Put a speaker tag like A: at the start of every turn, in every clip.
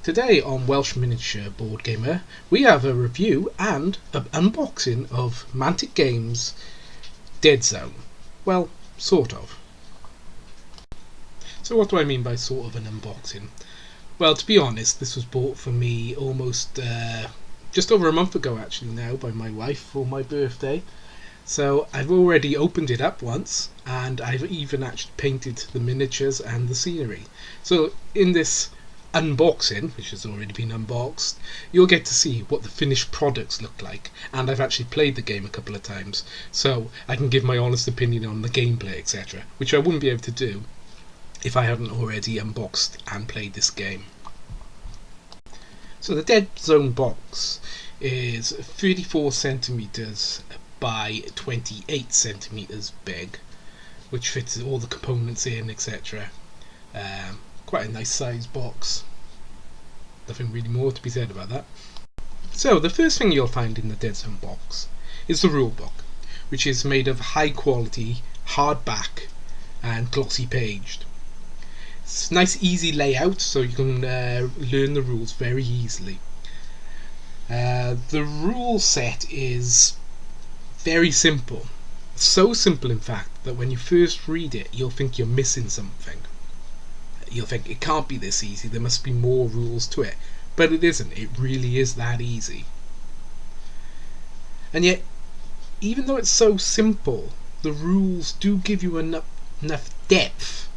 A: Today on Welsh Miniature Board Gamer, we have a review and an unboxing of Mantic Games' Deadzone. Well, sort of. So what do I mean by sort of an unboxing? Well, to be honest, this was bought for me almost just over a month ago actually now by my wife for my birthday. So I've already opened it up once, and I've even actually painted the miniatures and the scenery. So in this unboxing, which has already been unboxed, you'll get to see what the finished products look like, and I've actually played the game a couple of times, so I can give my honest opinion on the gameplay, etc., which I wouldn't be able to do if I hadn't already unboxed and played this game. So the Deadzone box is 34 centimeters by 28 centimeters big, which fits all the components in, etc. Quite a nice size box. Nothing really more to be said about that. So the first thing you'll find in the Deadzone box is the rulebook, which is made of high quality hardback and glossy paged. It's nice easy layout, so you can learn the rules very easily. The rule set is very simple. So simple, in fact, that when you first read it, you'll think you're missing something. You'll think it can't be this easy, there must be more rules to it. But it isn't, it really is that easy. And yet, even though it's so simple, the rules do give you enough depth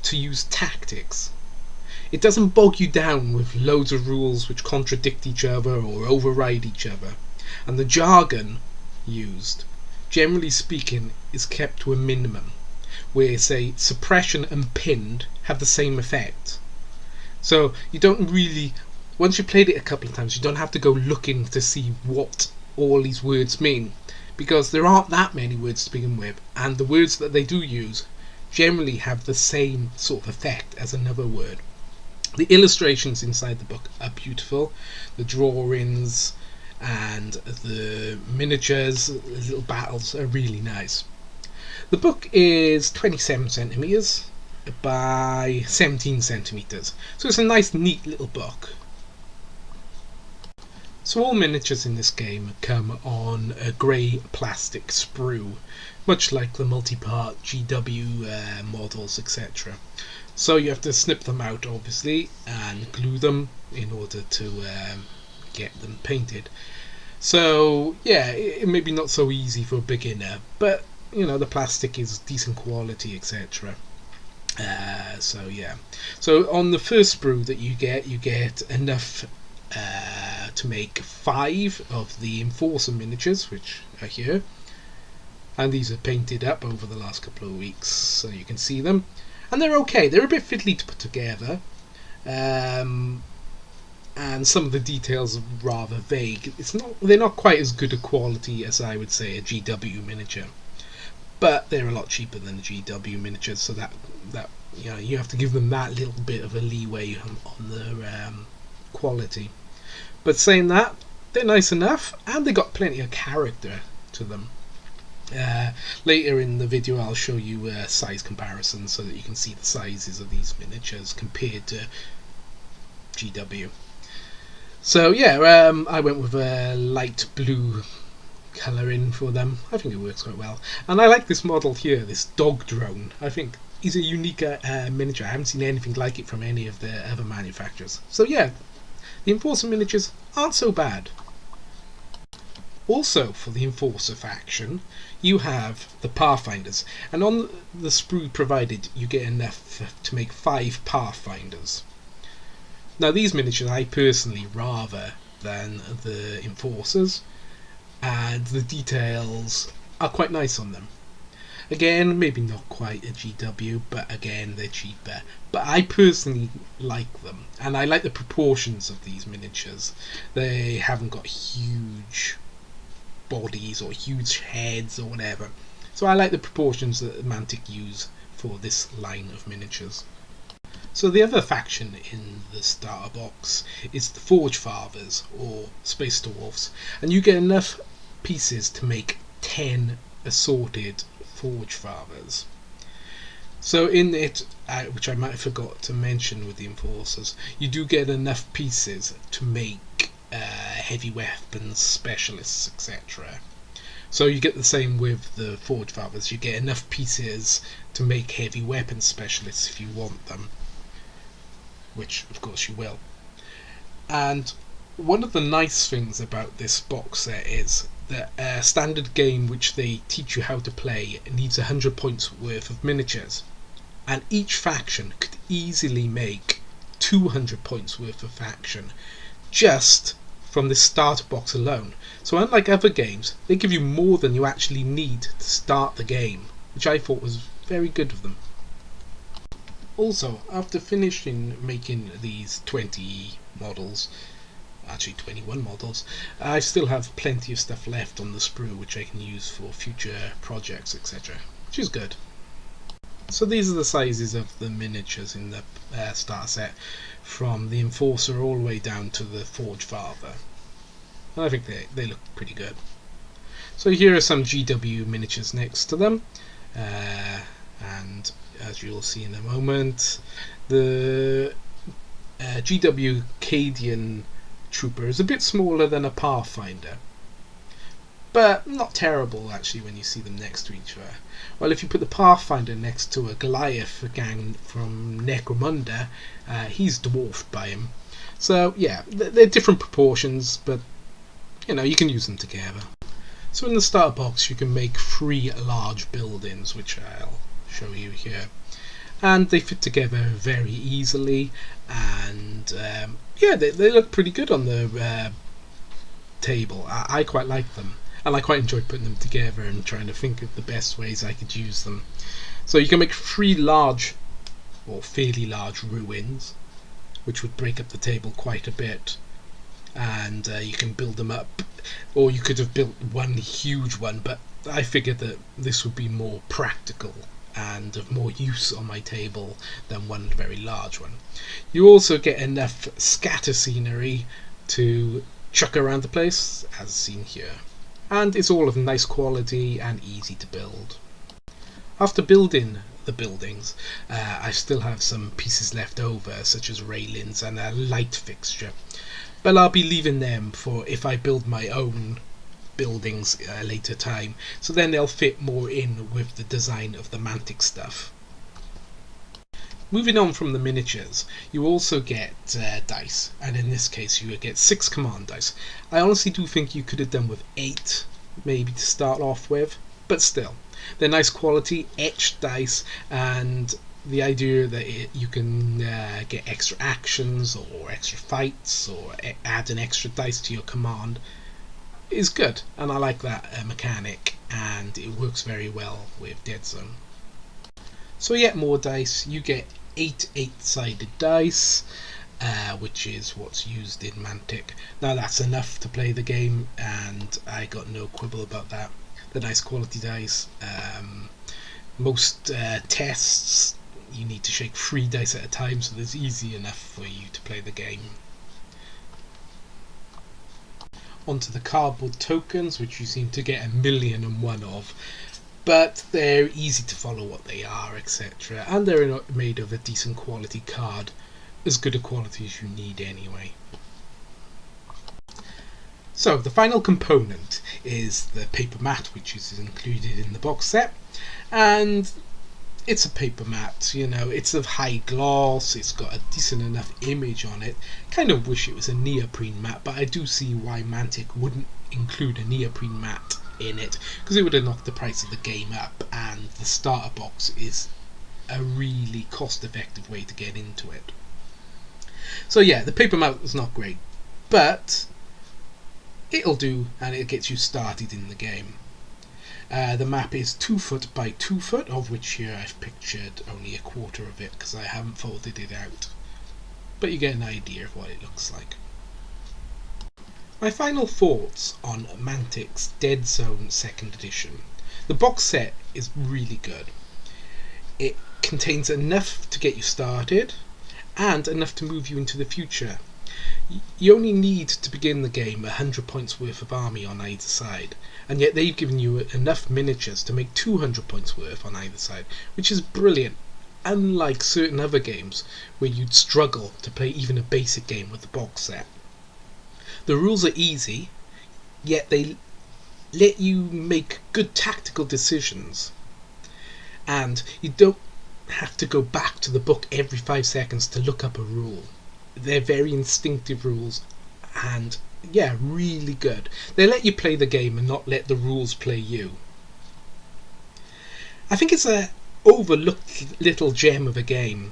A: to use tactics. It doesn't bog you down with loads of rules which contradict each other or override each other. And the jargon used, generally speaking, is kept to a minimum, where say suppression and pinned have the same effect. So you don't really, once you've played it a couple of times, you don't have to go looking to see what all these words mean, because there aren't that many words to begin with, and the words that they do use generally have the same sort of effect as another word. The illustrations inside the book are beautiful, the drawings and the miniatures, the little battles are really nice. The book is 27 centimeters by 17 centimeters, so it's a nice neat little book. So all miniatures in this game come on a grey plastic sprue, much like the multi-part GW models, etc. So you have to snip them out obviously and glue them in order to get them painted. So yeah, it may be not so easy for a beginner, but you know, the plastic is decent quality, etc. So yeah, so on the first sprue that you get enough to make 5 of the Enforcer miniatures, which are here, and these are painted up over the last couple of weeks, so you can see them, and they're okay. They're a bit fiddly to put together, and some of the details are rather vague. They're not quite as good a quality as I would say a GW miniature, but they're a lot cheaper than the GW miniatures, so that you know, you have to give them that little bit of a leeway on their quality. But saying that, they're nice enough, and they got plenty of character to them. Later in the video I'll show you size comparisons so that you can see the sizes of these miniatures compared to GW. So yeah, I went with a light blue colouring for them. I think it works quite well, and I like this model here, this dog drone. I think he's a unique miniature. I haven't seen anything like it from any of the other manufacturers. So yeah, the Enforcer miniatures aren't so bad. Also for the Enforcer faction, you have the Pathfinders, and on the sprue provided you get enough to make 5 Pathfinders. Now these miniatures I personally rather than the Enforcers, and the details are quite nice on them. Again, maybe not quite a GW, but again they're cheaper. But I personally like them, and I like the proportions of these miniatures. They haven't got huge bodies or huge heads or whatever, so I like the proportions that Mantic use for this line of miniatures. So the other faction in the starter box is the Forge Fathers, or Space Dwarfs, and you get enough pieces to make 10 assorted Forge Fathers. So in it, which I might have forgot to mention with the Enforcers, you do get enough pieces to make heavy weapons specialists, etc. So you get the same with the Forge Fathers. You get enough pieces to make heavy weapons specialists if you want them, which of course you will. And one of the nice things about this box set is that a standard game which they teach you how to play needs 100 points worth of miniatures, and each faction could easily make 200 points worth of faction just from this starter box alone. So unlike other games, they give you more than you actually need to start the game, which I thought was very good of them. Also, after finishing making these 20 models, actually 21 models, I still have plenty of stuff left on the sprue which I can use for future projects, etc., which is good. So these are the sizes of the miniatures in the starter set, from the Enforcer all the way down to the Forge Father. And I think they look pretty good. So here are some GW miniatures next to them, and as you'll see in a moment, the GW Cadian Trooper is a bit smaller than a Pathfinder, but not terrible actually when you see them next to each other. Well, if you put the Pathfinder next to a Goliath gang from Necromunda, he's dwarfed by him. So yeah, they're different proportions, but you know, you can use them together. So in the starter box you can make 3 large buildings, which I'll show you here, and they fit together very easily, and yeah, they look pretty good on the table. I quite like them, and I quite enjoy putting them together and trying to think of the best ways I could use them. So you can make 3 large, or fairly large, ruins, which would break up the table quite a bit, and you can build them up, or you could have built one huge one, but I figured that this would be more practical and of more use on my table than one very large one. You also get enough scatter scenery to chuck around the place, as seen here, and it's all of nice quality and easy to build. After building the buildings, I still have some pieces left over, such as railings and a light fixture, but I'll be leaving them for if I build my own buildings at a later time, so then they'll fit more in with the design of the Mantic stuff. Moving on from the miniatures, you also get dice, and in this case you get 6 command dice. I honestly do think you could have done with 8 maybe to start off with, but still, they're nice quality etched dice, and the idea that you can get extra actions or extra fights or add an extra dice to your command is good, and I like that mechanic, and it works very well with Deadzone. So yet more dice. You get 8 8-sided dice, which is what's used in Mantic. Now that's enough to play the game, and I got no quibble about that. The nice quality dice. Most tests you need to shake 3 dice at a time, so it's easy enough for you to play the game. Onto the cardboard tokens, which you seem to get 1,000,001 of, but they're easy to follow what they are, etc., and they're made of a decent quality card, as good a quality as you need anyway. So the final component is the paper mat, which is included in the box set, and it's a paper mat, you know, it's of high gloss, it's got a decent enough image on it. Kind of wish it was a neoprene mat, but I do see why Mantic wouldn't include a neoprene mat in it, because it would have knocked the price of the game up, and the starter box is a really cost-effective way to get into it. So yeah, the paper mat is not great, but it'll do, and it gets you started in the game. The map is 2 foot by 2 foot, of which here I've pictured only a quarter of it because I haven't folded it out, but you get an idea of what it looks like. My final thoughts on Mantic's Deadzone 2nd edition. The box set is really good. It contains enough to get you started and enough to move you into the future. You only need to begin the game 100 points worth of army on either side, and yet they've given you enough miniatures to make 200 points worth on either side, which is brilliant. unlike certain other games where you'd struggle to play even a basic game with the box set. The rules are easy, yet they let you make good tactical decisions, and you don't have to go back to the book every 5 seconds to look up a rule. They're very instinctive rules, and yeah, really good. They let you play the game and not let the rules play you. I think it's a overlooked little gem of a game.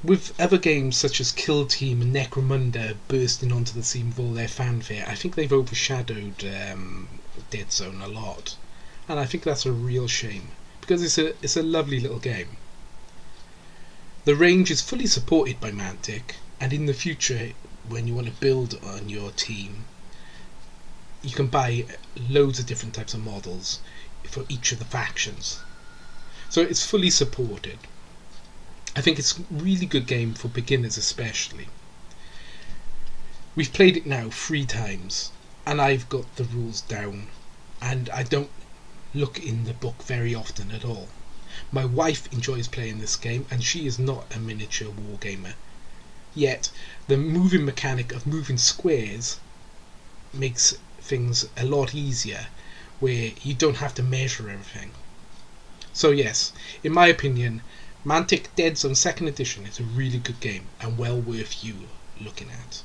A: With other games such as Kill Team and Necromunda bursting onto the scene with all their fanfare, I think they've overshadowed Deadzone a lot, and I think that's a real shame because it's a lovely little game. The range is fully supported by Mantic, and in the future, when you want to build on your team, you can buy loads of different types of models for each of the factions. So it's fully supported. I think it's a really good game for beginners especially. We've played it now 3 times, and I've got the rules down, and I don't look in the book very often at all. My wife enjoys playing this game, and she is not a miniature wargamer. Yet, the moving mechanic of moving squares makes things a lot easier, where you don't have to measure everything. So yes, in my opinion, Mantic Deadzone 2nd edition is a really good game and well worth you looking at.